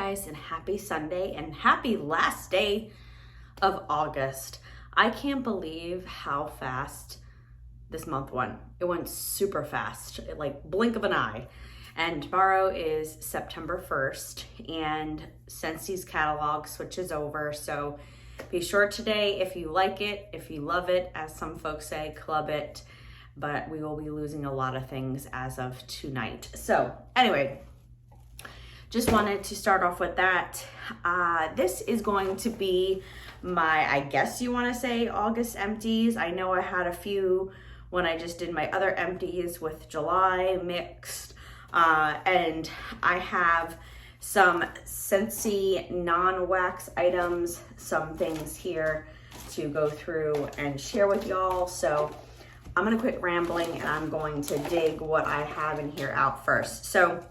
guys, and happy Sunday and happy last day of August. I can't believe how fast this month went. It went super fast, like blink of an eye. And tomorrow is September 1st and Scentsy's catalog switches over. So be sure today, if you like it, if you love it, as some folks say, club it. But we will be losing a lot of things as of tonight. So anyway, just wanted to start off with that. This is going to be my, I guess you want to say, August empties. I know I had a few when I just did my other empties with July mixed. And I have some Scentsy non-wax items, some things here to go through and share with y'all. So I'm gonna quit rambling and I'm going to dig what I have in here out first. So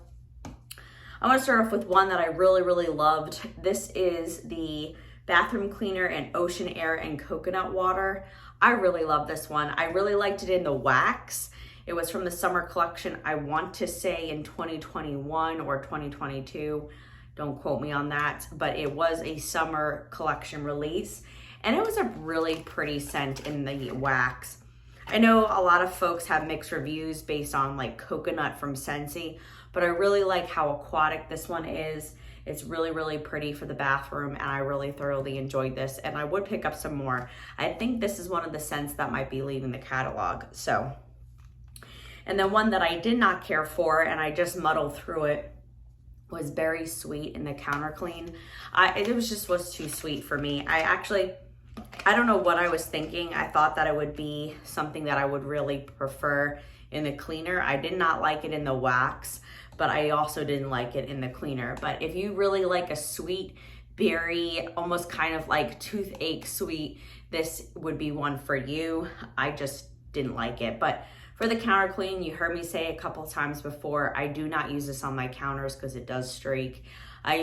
I want to start off with one that I really loved. This is the bathroom cleaner in ocean air and coconut water. I really love this one. I really liked it in the wax. It was from the summer collection. I want to say in 2021 or 2022. Don't quote me on that, but it was a summer collection release and it was a really pretty scent in the wax. I know a lot of folks have mixed reviews based on like coconut from Scentsy, but I really like how aquatic this one is. It's really pretty for the bathroom and I really thoroughly enjoyed this and I would pick up some more. I think this is one of the scents that might be leaving the catalog. So, and then one that I did not care for and I just muddled through it was Berry Sweet in the Counter Clean. It was too sweet for me. I don't know what I was thinking. I thought that it would be something that I would really prefer in the cleaner. I did not like it in the wax, but I also didn't like it in the cleaner. But if you really like a sweet berry, almost kind of like toothache sweet, this would be one for you. I just didn't like it. But for the counter clean, you heard me say a couple times before, I do not use this on my counters because it does streak. I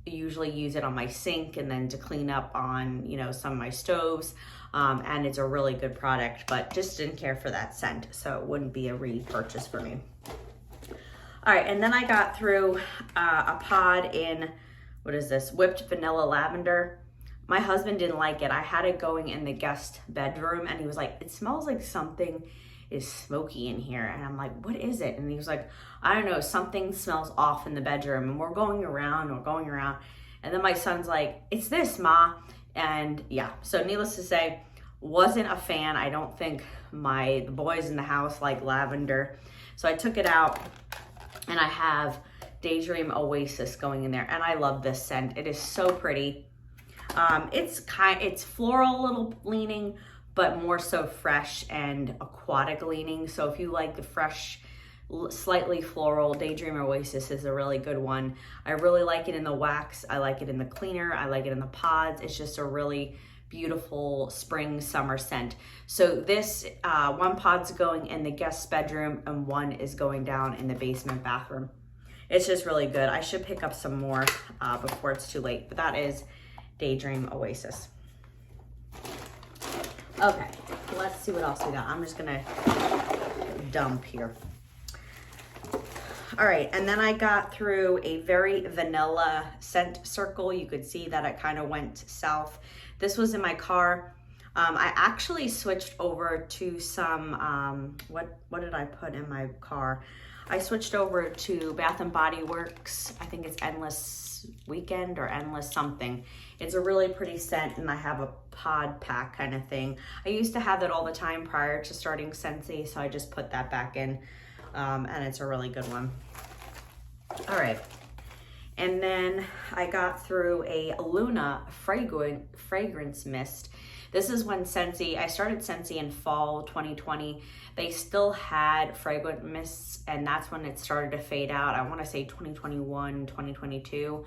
usually use it on my sink and then to clean up on, some of my stoves. And it's a really good product, but just didn't care for that scent. So it wouldn't be a repurchase for me. All right, and then I got through a pod in, what is this? Whipped vanilla lavender. My husband didn't like it. I had it going in the guest bedroom and he was like, it smells like something is smoky in here. And I'm like, what is it? And he was like, I don't know, something smells off in the bedroom. And we're going around. And then my son's like, it's this, Ma. And yeah, so needless to say, wasn't a fan. I don't think the boys in the house like lavender. So I took it out and I have Daydream Oasis going in there. And I love this scent. It is so pretty. It's floral little leaning, but more so fresh and aquatic leaning. So if you like the fresh, slightly floral, Daydream Oasis is a really good one. I really like it in the wax. I like it in the cleaner. I like it in the pods. It's just a really beautiful spring summer scent. So this one pod's going in the guest bedroom and one is going down in the basement bathroom. It's just really good. I should pick up some more before it's too late, but that is Daydream Oasis. Okay, let's see what else we got. I'm just gonna dump here. All right, and then I got through a very vanilla scent circle. You could see that it kind of went south. This was in my car. I actually switched over to some, what did I put in my car? I switched over to Bath & Body Works. I think it's Endless Weekend or Endless something. It's a really pretty scent and I have a pod pack kind of thing. I used to have that all the time prior to starting Scentsy, so I just put that back in and it's a really good one. All right. And then I got through a Luna fragrance mist. This is when I started Scentsy in fall 2020. They still had fragrant mists and that's when it started to fade out. I want to say 2021, 2022.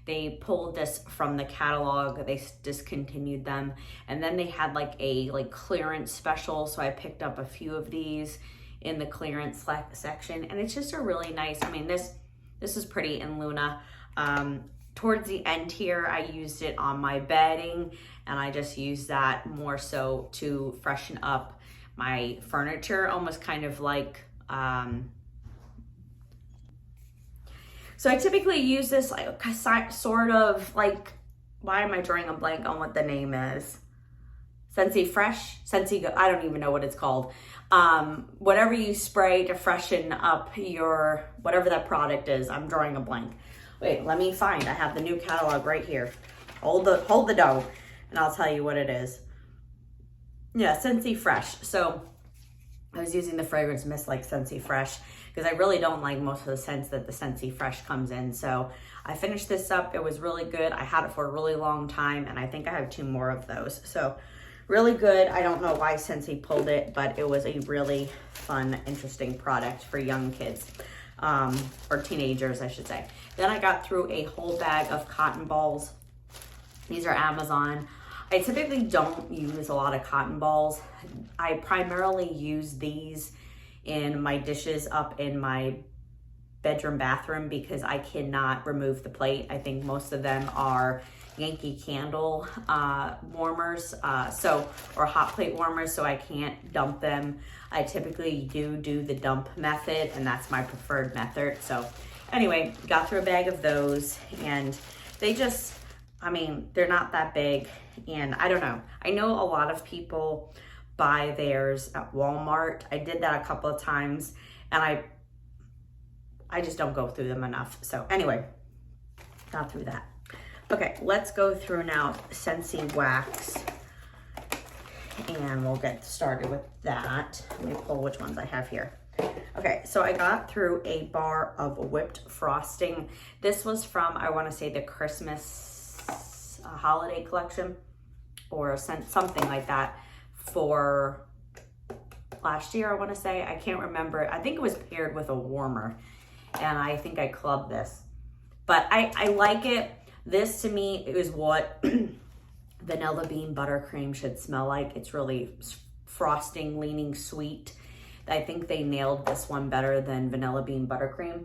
They pulled this from the catalog. They discontinued them. And then they had like a clearance special. So I picked up a few of these in the clearance section. And it's just a really nice, this is pretty in Luna. Towards the end here, I used it on my bedding and I just used that more so to freshen up my furniture, almost kind of like So I typically use this like sort of like, why am I drawing a blank on what the name is? Scentsy Fresh, Scentsy, I don't even know what it's called. Whatever you spray to freshen up your, whatever that product is, I'm drawing a blank. Wait, let me find, I have the new catalog right here. Hold the dough and I'll tell you what it is. Yeah, Scentsy Fresh. So I was using the fragrance mist like Scentsy Fresh because I really don't like most of the scents that the Scentsy Fresh comes in. So I finished this up. It was really good. I had it for a really long time and I think I have 2 more of those. So really good. I don't know why Scentsy pulled it, but it was a really fun, interesting product for young kids, or teenagers, I should say. Then I got through a whole bag of cotton balls. These are Amazon. I typically don't use a lot of cotton balls. I primarily use these in my dishes up in my bedroom bathroom because I cannot remove the plate. I think most of them are Yankee Candle warmers, or hot plate warmers, so I can't dump them. I typically do the dump method, and that's my preferred method. So anyway, got through a bag of those, and they just, I mean, they're not that big, and I don't know. I know a lot of people buy theirs at Walmart. I did that a couple of times, and I just don't go through them enough. So anyway, got through that. Okay, let's go through now Scentsy Wax, and we'll get started with that. Let me pull which ones I have here. Okay, so I got through a bar of whipped frosting. This was from, I want to say, the Christmas holiday collection or something like that for last year, I want to say. I can't remember. I think it was paired with a warmer, and I think I clubbed this. But I like it. This to me is what vanilla bean buttercream should smell like. It's really frosting, leaning sweet. I think they nailed this one better than vanilla bean buttercream.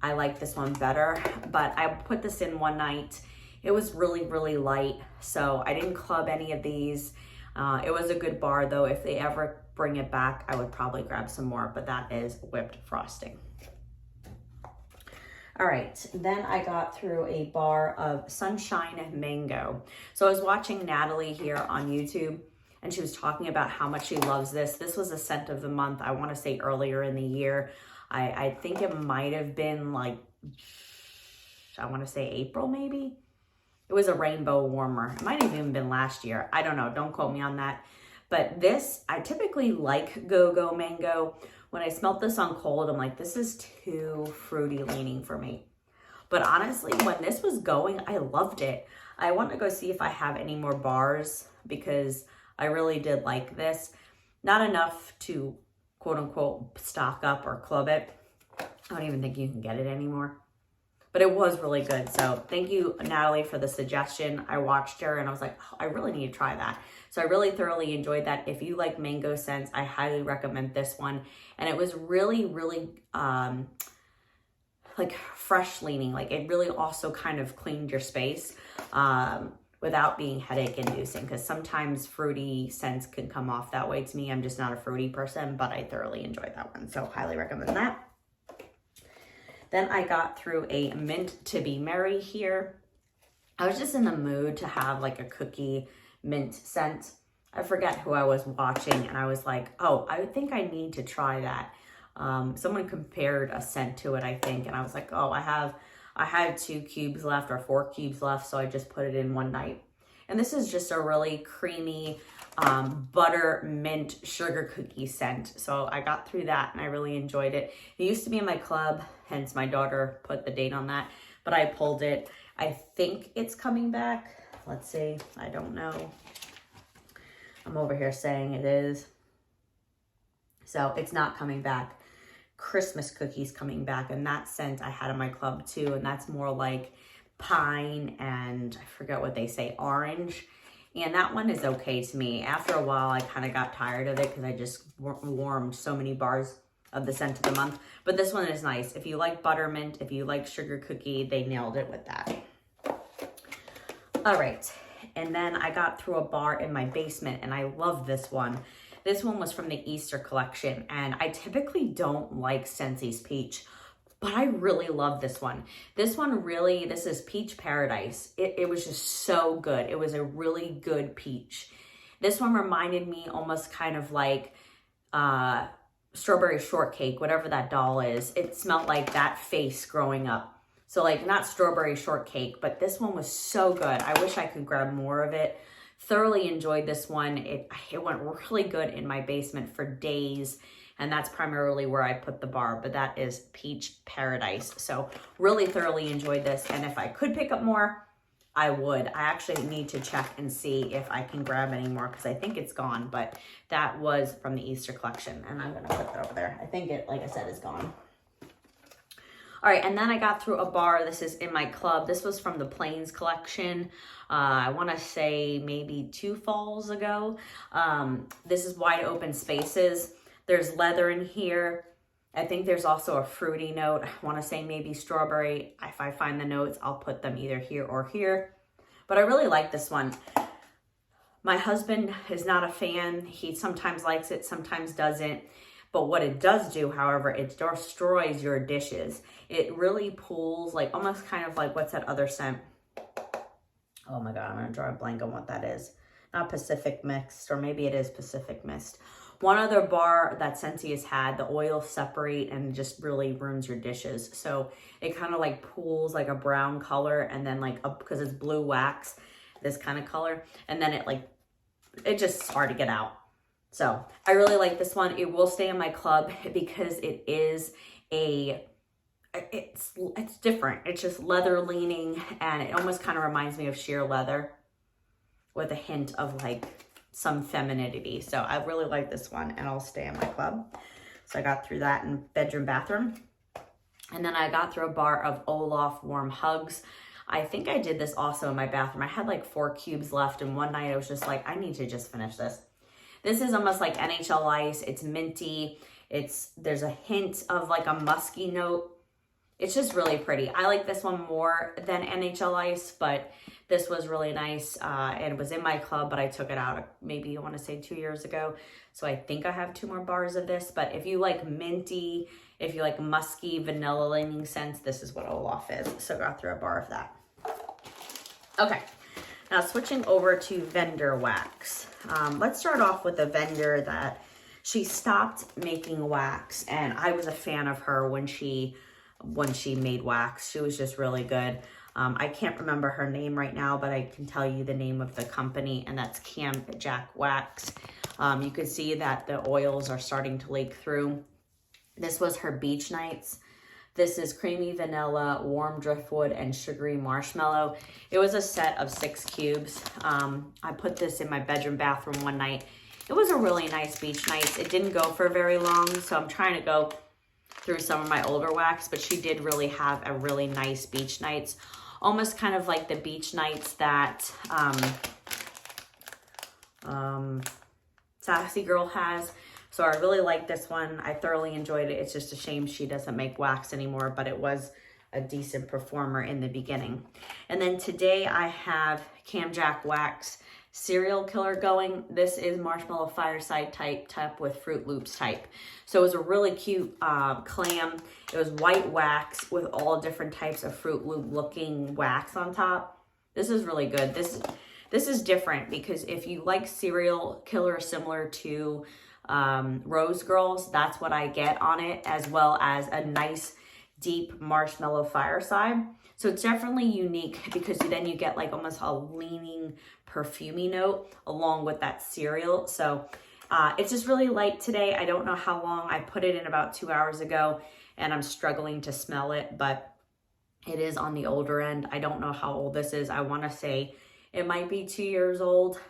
I like this one better, but I put this in one night. It was really, really light, so I didn't club any of these. It was a good bar though. If they ever bring it back, I would probably grab some more, but that is whipped frosting. All right, then I got through a bar of Sunshine Mango. So I was watching Natalie here on YouTube, and she was talking about how much she loves this. This was a scent of the month, I want to say earlier in the year. I think it might have been like, I want to say April maybe. It was a rainbow warmer. It might have even been last year. I don't know, don't quote me on that. But this, I typically like Go-Go Mango. When I smelled this on cold, I'm like, this is too fruity leaning for me. But honestly, when this was going, I loved it. I want to go see if I have any more bars because I really did like this. Not enough to quote unquote stock up or club it. I don't even think you can get it anymore. But it was really good. So thank you, Natalie, for the suggestion. I watched her and I was like, oh, I really need to try that. So I really thoroughly enjoyed that. If you like mango scents, I highly recommend this one. And it was really, really like fresh leaning. Like it really also kind of cleaned your space without being headache inducing, because sometimes fruity scents can come off that way to me. I'm just not a fruity person, but I thoroughly enjoyed that one. So highly recommend that. Then I got through a Mint to Be Merry here. I was just in the mood to have like a cookie mint scent. I forget who I was watching and I was like, oh, I think I need to try that. Someone compared a scent to it, I think, and I was like, oh, I had 2 cubes left or 4 cubes left, so I just put it in one night. And this is just a really creamy butter mint sugar cookie scent. So I got through that and I really enjoyed it. It used to be in my club, hence my daughter put the date on that, but I pulled it. I think it's coming back. Let's see, I don't know. I'm over here saying it is. So it's not coming back. Christmas cookies coming back, and that scent I had in my club too, and that's more like pine and I forget what they say, orange. And that one is okay to me. After a while, I kind of got tired of it because I just warmed so many bars of the scent of the month. But this one is nice. If you like buttermint, if you like sugar cookie, they nailed it with that. All right. And then I got through a bar in my basement, and I love this one. This one was from the Easter collection, and I typically don't like Scentsy's Peach, but I really love this one. This one really, this is Peach Paradise. It was just so good. It was a really good peach. This one reminded me almost kind of like strawberry shortcake, whatever that doll is. It smelled like that face growing up. So like not strawberry shortcake, but this one was so good. I wish I could grab more of it. Thoroughly enjoyed this one. It went really good in my basement for days. And that's primarily where I put the bar, but that is Peach Paradise. So really thoroughly enjoyed this. And if I could pick up more, I would. I actually need to check and see if I can grab any more because I think it's gone, but that was from the Easter collection. And I'm gonna put that over there. I think it, like I said, is gone. All right, and then I got through a bar. This is in my club. This was from the Plains collection. I want to say maybe 2 falls ago. This is Wide Open Spaces. There's leather in here. I think there's also a fruity note. I want to say maybe strawberry. If I find the notes, I'll put them either here or here. But I really like this one. My husband is not a fan. He sometimes likes it, sometimes doesn't. But what it does do, however, it destroys your dishes. It really pulls, like almost kind of like, what's that other scent? Oh my God, I'm gonna draw a blank on what that is. Not Pacific Mist, or maybe it is Pacific Mist. One other bar that Scentsy has had, the oils separate and just really ruins your dishes. So it kind of like pools like a brown color and then like, because it's blue wax, this kind of color. And then it just hard to get out. So I really like this one. It will stay in my club because it is it's different. It's just leather leaning and it almost kind of reminds me of sheer leather with a hint of like some femininity. So I really like this one and I'll stay in my club. So I got through that in bedroom, bathroom. And then I got through a bar of Olaf Warm Hugs. I think I did this also in my bathroom. I had like 4 cubes left and one night I was just like, I need to just finish this. This is almost like NHL Ice. It's minty. There's a hint of like a musky note. It's just really pretty. I like this one more than NHL Ice, but this was really nice. And it was in my club, but I took it out maybe I want to say 2 years ago. So I think I have 2 more bars of this. But if you like minty, if you like musky, vanilla leaning scents, this is what Olaf is. So I got through a bar of that. Okay, now switching over to vendor wax. Let's start off with a vendor that she stopped making wax, and I was a fan of her when she made wax. She was just really good. I can't remember her name right now, but I can tell you the name of the company, and that's Cam Jack Wax. You can see that the oils are starting to leak through. This was her Beach Nights. This is creamy vanilla, warm driftwood, and sugary marshmallow. It was a set of 6 cubes. I put this in my bedroom bathroom one night. It was a really nice Beach Nights. It didn't go for very long, so I'm trying to go through some of my older wax, but she did really have a really nice Beach Nights. Almost kind of like the Beach Nights that Sassy Girl has. So I really like this one. I thoroughly enjoyed it. It's just a shame she doesn't make wax anymore, but it was a decent performer in the beginning. And then today I have Cam Jack Wax Serial Killer going. This is Marshmallow Fireside type with Fruit Loops type. So it was a really cute clam. It was white wax with all different types of Fruit Loop looking wax on top. This is really good. This is different because if you like Serial Killer similar to Rose Girls, that's what I get on it, as well as a nice deep marshmallow fireside. So it's definitely unique because then you get like almost a leaning perfumey note along with that cereal. So it's just really light today. I don't know how long. I put it in about 2 hours ago and I'm struggling to smell it, but it is on the older end. I don't know how old this is. I want to say it might be 2 years old.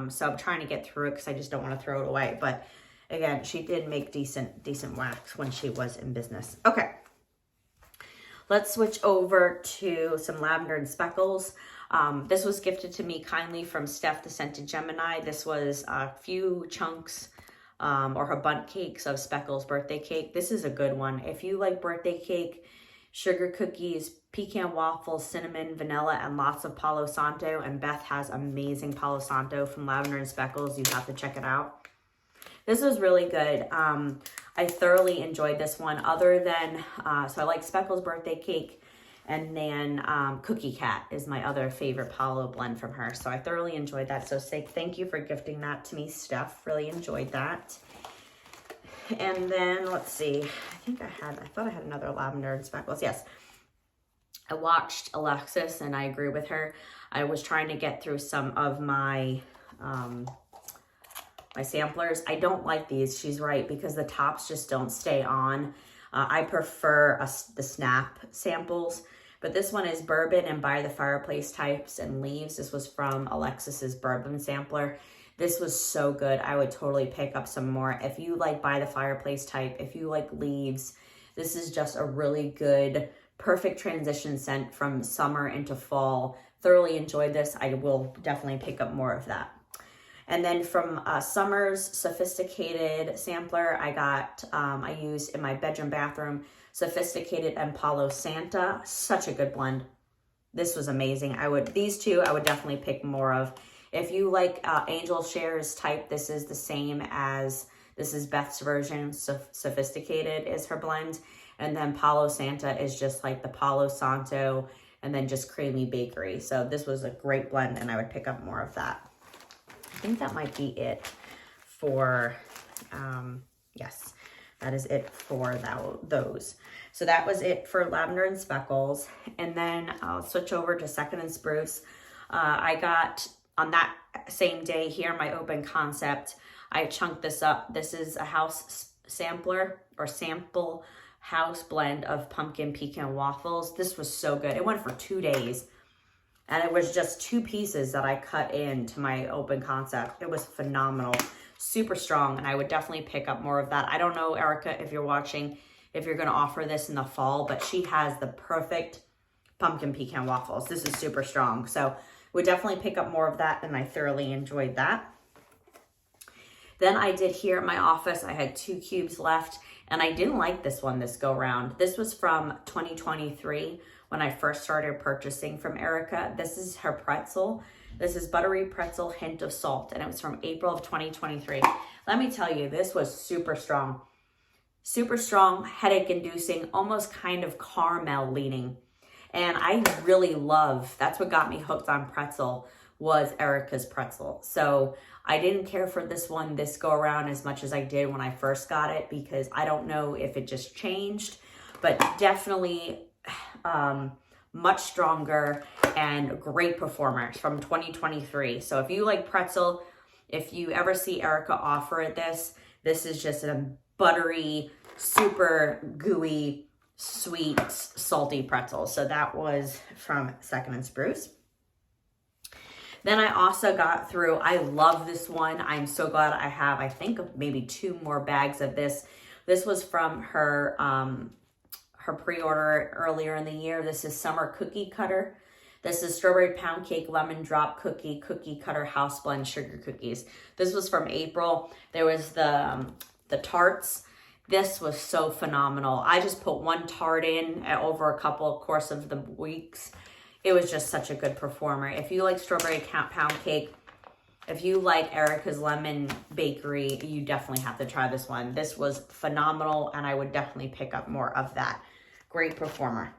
So I'm trying to get through it because I just don't want to throw it away. But again, she did make decent wax when she was in business. Okay. Let's switch over to some Lavender and Speckles. This was gifted to me kindly from Steph the Scented Gemini. This was a few chunks or her bundt cakes of Speckles birthday cake. This is a good one. If you like birthday cake, sugar cookies, pecan waffles, cinnamon, vanilla, and lots of Palo Santo, and Beth has amazing Palo Santo from Lavender and Speckles. You have to check it out. This was really good. I thoroughly enjoyed this one, other than, so I like Speckle's Birthday Cake, and then Cookie Cat is my other favorite Palo blend from her. So I thoroughly enjoyed that. So thank you for gifting that to me, Steph. Really enjoyed that. And then let's see, I thought I had another Lavender and Speckles. Yes. I watched Alexis and I agree with her. I was trying to get through some of my my samplers. I don't like these. She's right, because the tops just don't stay on. I prefer the snap samples, but this one is bourbon and by the fireplace types and leaves. This was from Alexis's bourbon sampler. This was so good. I would totally pick up some more. If you like by the fireplace type, if you like leaves, this is just a really good, perfect transition scent from summer into fall. Thoroughly enjoyed this. I will definitely pick up more of that. And then from Summer's Sophisticated sampler, I used in my bedroom bathroom, Sophisticated and Palo Santa. Such a good blend. This was amazing. These two I would definitely pick more of. If you like Angel Shares type, this is the same as, this is Beth's version. Sophisticated is her blend. And then Palo Santa is just like the Palo Santo and then just creamy bakery. So this was a great blend and I would pick up more of that. I think that might be it for, yes, that is it for those. So that was it for Lavender and Speckles. And then I'll switch over to Second and Spruce. I got, on that same day here, my open concept, I chunked this up. This is a house sampler or sample house blend of pumpkin pecan waffles. This was so good. It went for 2 days. And it was just 2 pieces that I cut into my open concept. It was phenomenal, super strong, and I would definitely pick up more of that. I don't know, Erica, if you're watching, if you're gonna offer this in the fall, but she has the perfect pumpkin pecan waffles. This is super strong. So would definitely pick up more of that, and I thoroughly enjoyed that. Then I did here at my office, I had 2 cubes left, and I didn't like this one this go round. This was from 2023. When I first started purchasing from Erica. This is her pretzel. This is buttery pretzel hint of salt, and it was from April of 2023. Let me tell you, this was super strong. Super strong, headache inducing, almost kind of caramel leaning. And I really love, that's what got me hooked on pretzel, was Erica's pretzel. So I didn't care for this one this go around as much as I did when I first got it, because I don't know if it just changed, but definitely much stronger and great performers from 2023. So if you like pretzel, if you ever see Erica offer this is just a buttery, super gooey, sweet, salty pretzel. So that was from Second and Spruce. Then I also got through, I love this one. I'm so glad I have, I think maybe 2 more bags of this. This was from her pre-order earlier in the year. This is Summer Cookie Cutter. This is Strawberry Pound Cake Lemon Drop Cookie Cutter House Blend Sugar Cookies. This was from April. There was the tarts. This was so phenomenal. I just put 1 tart in over a course of the weeks. It was just such a good performer. If you like Strawberry Pound Cake, if you like Erica's Lemon Bakery, you definitely have to try this one. This was phenomenal, and I would definitely pick up more of that. Great performer,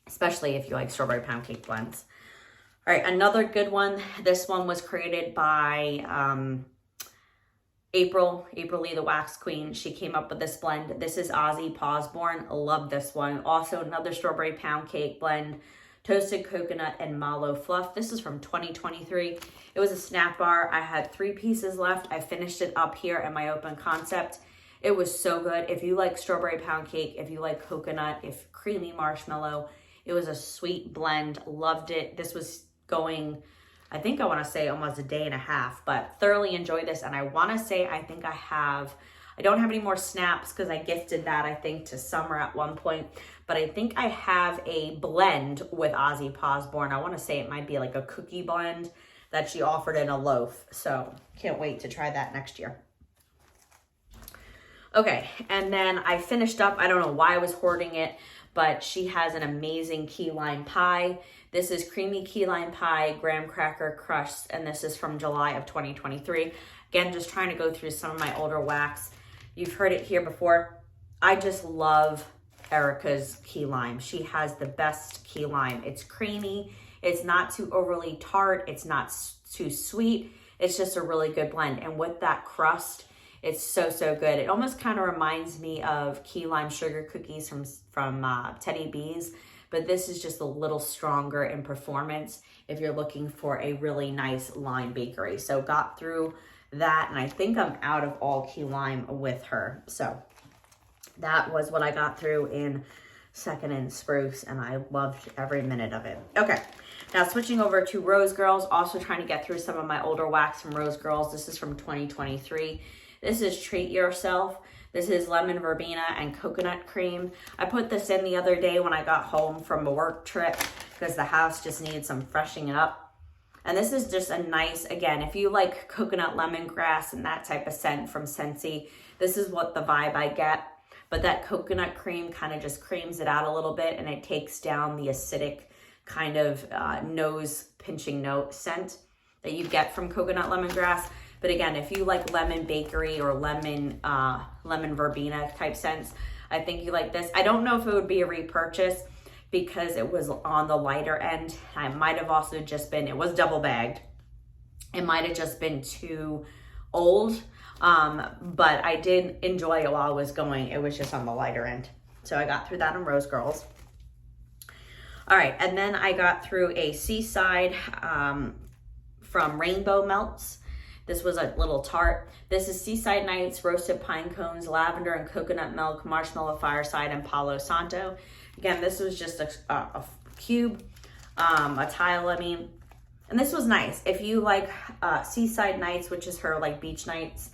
especially if you like Strawberry Pound Cake blends. All right, another good one. This one was created by April Lee, the Wax Queen. She came up with this blend. This is Ozzy Pawsborn. Love this one. Also another Strawberry Pound Cake blend, Toasted Coconut and Mallow Fluff. This is from 2023. It was a snap bar. I had 3 pieces left. I finished it up here in my open concept. It was so good. If you like Strawberry Pound Cake, if you like coconut, if creamy marshmallow, it was a sweet blend. Loved it. This was going, I think I want to say almost a day and a half, but thoroughly enjoyed this. And I want to say, I think I don't have any more snaps because I gifted that, I think, to Summer at one point. But I think I have a blend with Ozzy Pawsborn. I want to say it might be like a cookie blend that she offered in a loaf. So can't wait to try that next year. Okay, and then I finished up, I don't know why I was hoarding it, but she has an amazing key lime pie. This is creamy key lime pie, graham cracker crust, and this is from July of 2023. Again, just trying to go through some of my older wax. You've heard it here before. I just love Erica's key lime. She has the best key lime. It's creamy. It's not too overly tart. It's not too sweet. It's just a really good blend. And with that crust, it's so, so good. It almost kind of reminds me of key lime sugar cookies from Teddy B's, but this is just a little stronger in performance if you're looking for a really nice lime bakery. So got through that, and I think I'm out of all key lime with her. So that was what I got through in Second and Spruce, and I loved every minute of it. Okay, now switching over to Rose Girls, also trying to get through some of my older wax from Rose Girls. This is from 2023. This is Treat Yourself. This is lemon verbena and coconut cream. I put this in the other day when I got home from a work trip because the house just needed some freshening up. And this is just a nice, again, if you like coconut lemongrass and that type of scent from Scentsy, this is what the vibe I get. But that coconut cream kind of just creams it out a little bit, and it takes down the acidic kind of nose pinching note scent that you get from coconut lemongrass. But again, if you like lemon bakery or lemon verbena type scents, I think you like this. I don't know if it would be a repurchase because it was on the lighter end. I might have also just been, it was double bagged. It might have just been too old, but I did enjoy it while I was going. It was just on the lighter end. So I got through that in Rose Girls. All right, and then I got through a Seaside from Rainbow Melts. This was a little tart. This is Seaside Nights, roasted pine cones, lavender and coconut milk, marshmallow fireside, and Palo Santo. Again, this was just a cube, a tile, I mean. And this was nice. If you like Seaside Nights, which is her like beach nights,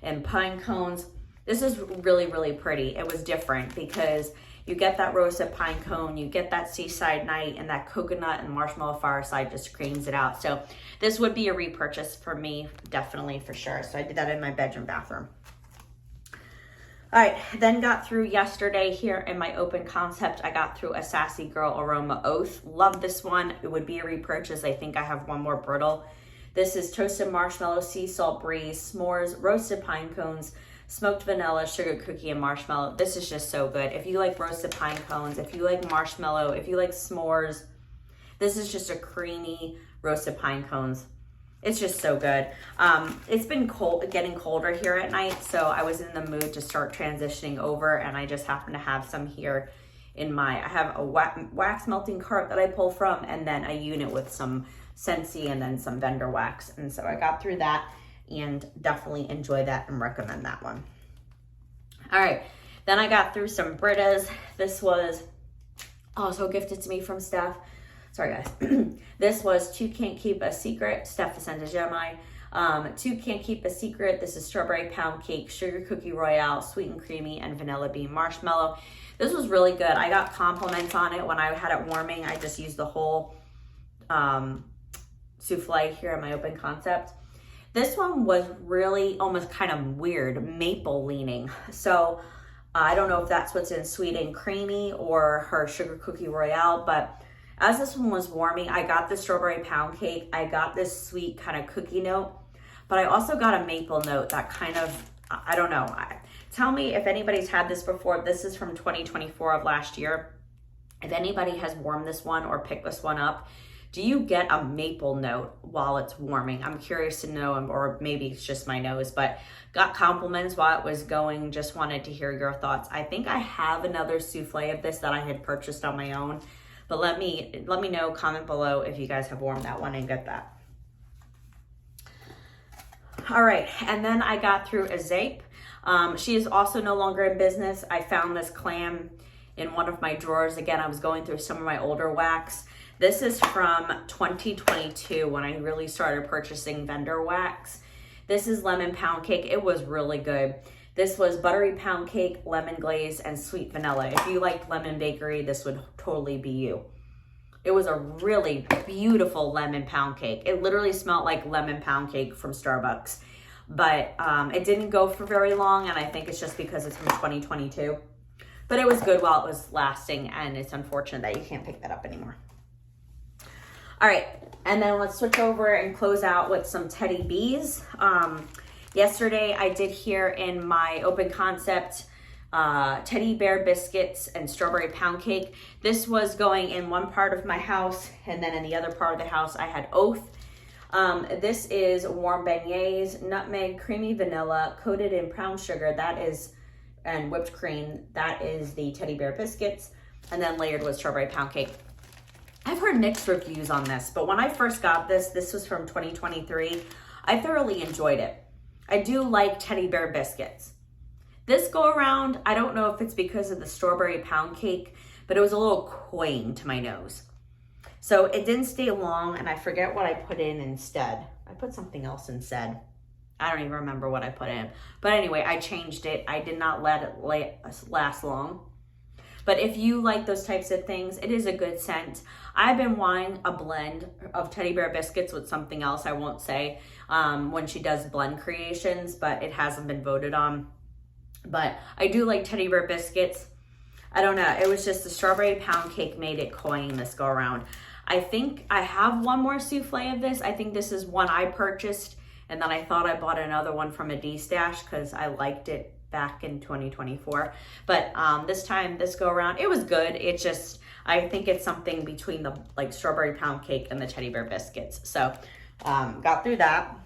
and pine cones, this is really, really pretty. It was different because you get that roasted pine cone, you get that Seaside Night, and that coconut and marshmallow fireside just creams it out. So this would be a repurchase for me, definitely, for sure. So I did that in my bedroom bathroom. All right, then got through yesterday here in my open concept. I got through a Sassy Girl Aroma Oath. Love this one. It would be a repurchase. I think I have one more brittle. This is toasted marshmallow, sea salt breeze, s'mores, roasted pine cones, smoked vanilla, sugar cookie, and marshmallow. This is just so good. If you like roasted pine cones, if you like marshmallow, if you like s'mores, this is just a creamy roasted pine cones. It's just so good. It's been cold, getting colder here at night, so I was in the mood to start transitioning over, and I just happen to have some here in I have a wax melting cart that I pull from, and then a unit with some Scentsy and then some vendor wax. And so I got through that and definitely enjoy that and recommend that one. All right, then I got through some Britas. This was also gifted to me from Steph. Sorry guys. This was Two Can't Keep a Secret, Steph Vicente Gemini. Two Can't Keep a Secret. This is strawberry pound cake, sugar cookie royale, sweet and creamy, and vanilla bean marshmallow. This was really good. I got compliments on it when I had it warming. I just used the whole souffle here in my open concept. This one was really almost kind of weird, maple leaning. So I don't know if that's what's in sweet and creamy or her sugar cookie royale, but as this one was warming, I got the strawberry pound cake. I got this sweet kind of cookie note, but I also got a maple note that kind of, I don't know. Tell me if anybody's had this before. This is from 2024 of last year. If anybody has warmed this one or picked this one up, do you get a maple note while it's warming? I'm curious to know, or maybe it's just my nose, but got compliments while it was going. Just wanted to hear your thoughts. I think I have another souffle of this that I had purchased on my own, but let me know, comment below if you guys have warmed that one and get that. All right, and then I got through a Zape. She is also no longer in business. I found this clam in one of my drawers. Again, I was going through some of my older wax. This is from 2022 when I really started purchasing vendor wax. This is lemon pound cake. It was really good. This was buttery pound cake, lemon glaze, and sweet vanilla. If you like lemon bakery, this would totally be you. It was a really beautiful lemon pound cake. It literally smelled like lemon pound cake from Starbucks. But it didn't go for very long, and I think it's just because it's from 2022. But it was good while it was lasting, and it's unfortunate that you can't pick that up anymore. All right, and then let's switch over and close out with some Teddy B's. Yesterday I did here in my open concept teddy bear biscuits and strawberry pound cake. This was going in one part of my house, and then in the other part of the house I had Oath. This is warm beignets, nutmeg, creamy vanilla, coated in brown sugar, and whipped cream. That is the teddy bear biscuits, and then layered with strawberry pound cake. I've heard mixed reviews on this, but when I first got this was from 2023, I thoroughly enjoyed it. I do like teddy bear biscuits. This go around, I don't know if it's because of the strawberry pound cake, but it was a little cloying to my nose. So it didn't stay long, and I forget what I put in instead. I put something else instead. I don't even remember what I put in. But anyway, I changed it. I did not let it last long. But if you like those types of things, it is a good scent. I've been wanting a blend of teddy bear biscuits with something else, I won't say, when she does blend creations, but it hasn't been voted on. But I do like teddy bear biscuits. I don't know. It was just the strawberry pound cake made it cloying this go around. I think I have one more souffle of this. I think this is one I purchased, and then I thought I bought another one from a D-stash because I liked it back in 2024. But this go around, it was good. It just, I think it's something between the strawberry pound cake and the teddy bear biscuits. So got through that.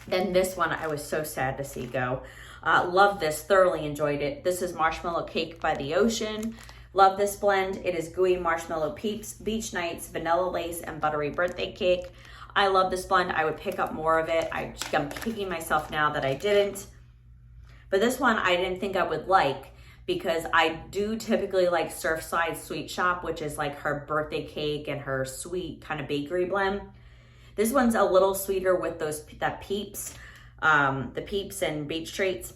Then this one I was so sad to see go. Love this, thoroughly enjoyed it. This is Marshmallow Cake by the Ocean. Love this blend. It is gooey marshmallow peeps, beach nights, vanilla lace, and buttery birthday cake. I love this blend. I would pick up more of it. I'm kicking myself now that I didn't. But this one I didn't think I would like, because I do typically like Surfside Sweet Shop, which is like her birthday cake and her sweet kind of bakery blend. This one's a little sweeter with that peeps, the peeps and beach treats,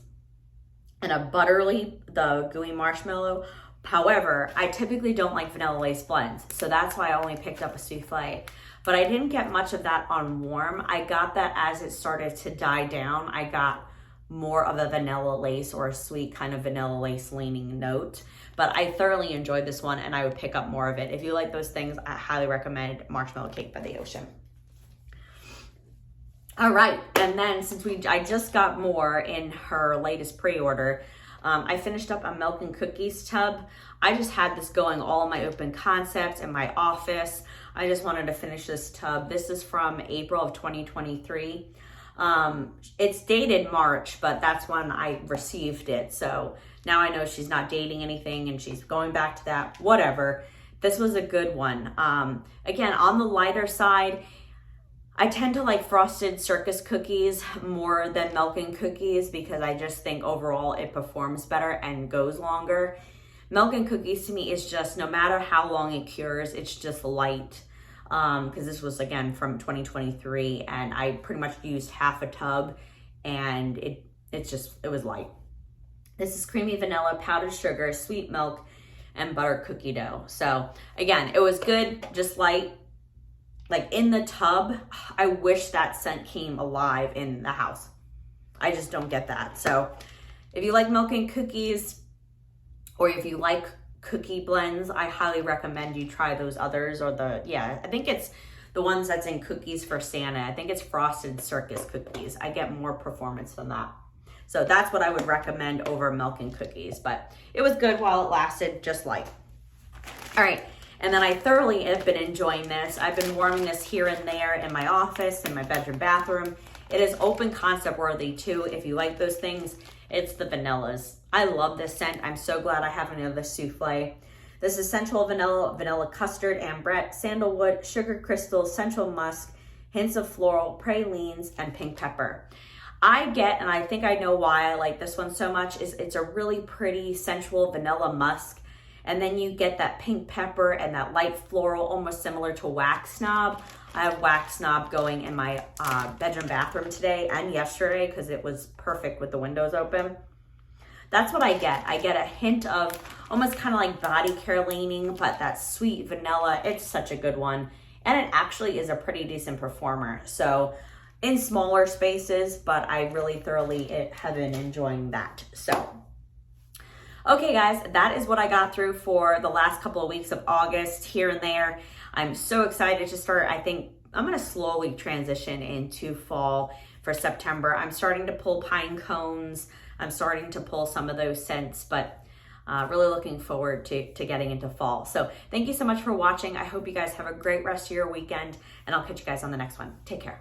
and a butterly, the gooey marshmallow. However, I typically don't like vanilla lace blends, so that's why I only picked up a souffle. But I didn't get much of that on warm. I got that as it started to die down. I got more of a vanilla lace or a sweet kind of vanilla lace leaning note. But I thoroughly enjoyed this one, and I would pick up more of it. If you like those things, I highly recommend Marshmallow Cake by the Ocean. All right, and then since I just got more in her latest pre-order, I finished up a milk and cookies tub. I just had this going all in my open concepts in my office. I just wanted to finish this tub. This is from April of 2023. It's dated March, but that's when I received it. So now I know she's not dating anything and she's going back to that, whatever. This was a good one. Again, on the lighter side, I tend to like frosted circus cookies more than milk and cookies because I just think overall it performs better and goes longer. Milk and cookies to me is just, no matter how long it cures, it's just light. Because this was, again, from 2023, and I pretty much used half a tub, and it was light. This is creamy vanilla, powdered sugar, sweet milk, and butter cookie dough. So again, it was good, just light. Like in the tub, I wish that scent came alive in the house. I just don't get that. So if you like milk and cookies, or if you like cookie blends, I highly recommend you try those others, or I think it's the ones that's in Cookies for Santa. I think it's Frosted Circus Cookies. I get more performance than that. So that's what I would recommend over milk and cookies, but it was good while it lasted, just light. All right, and then I thoroughly have been enjoying this. I've been warming this here and there in my office, in my bedroom, bathroom. It is open concept worthy too. If you like those things, it's the vanillas. I love this scent. I'm so glad I have another souffle. This is Central Vanilla, Vanilla Custard, Ambrette, Sandalwood, Sugar Crystals, Central Musk, hints of floral, pralines, and pink pepper. And I think I know why I like this one so much, is it's a really pretty sensual vanilla musk. And then you get that pink pepper and that light floral, almost similar to Wax Snob. I have Wax Snob going in my bedroom, bathroom today and yesterday because it was perfect with the windows open. That's what I get. I get a hint of almost kind of like body care leaning, but that sweet vanilla. It's such a good one. And it actually is a pretty decent performer. So in smaller spaces, but I really thoroughly have been enjoying that. So, okay guys, that is what I got through for the last couple of weeks of August here and there. I'm so excited to start. I think I'm going to slowly transition into fall for September. I'm starting to pull pine cones. I'm starting to pull some of those scents, but really looking forward to getting into fall. So thank you so much for watching. I hope you guys have a great rest of your weekend, and I'll catch you guys on the next one. Take care.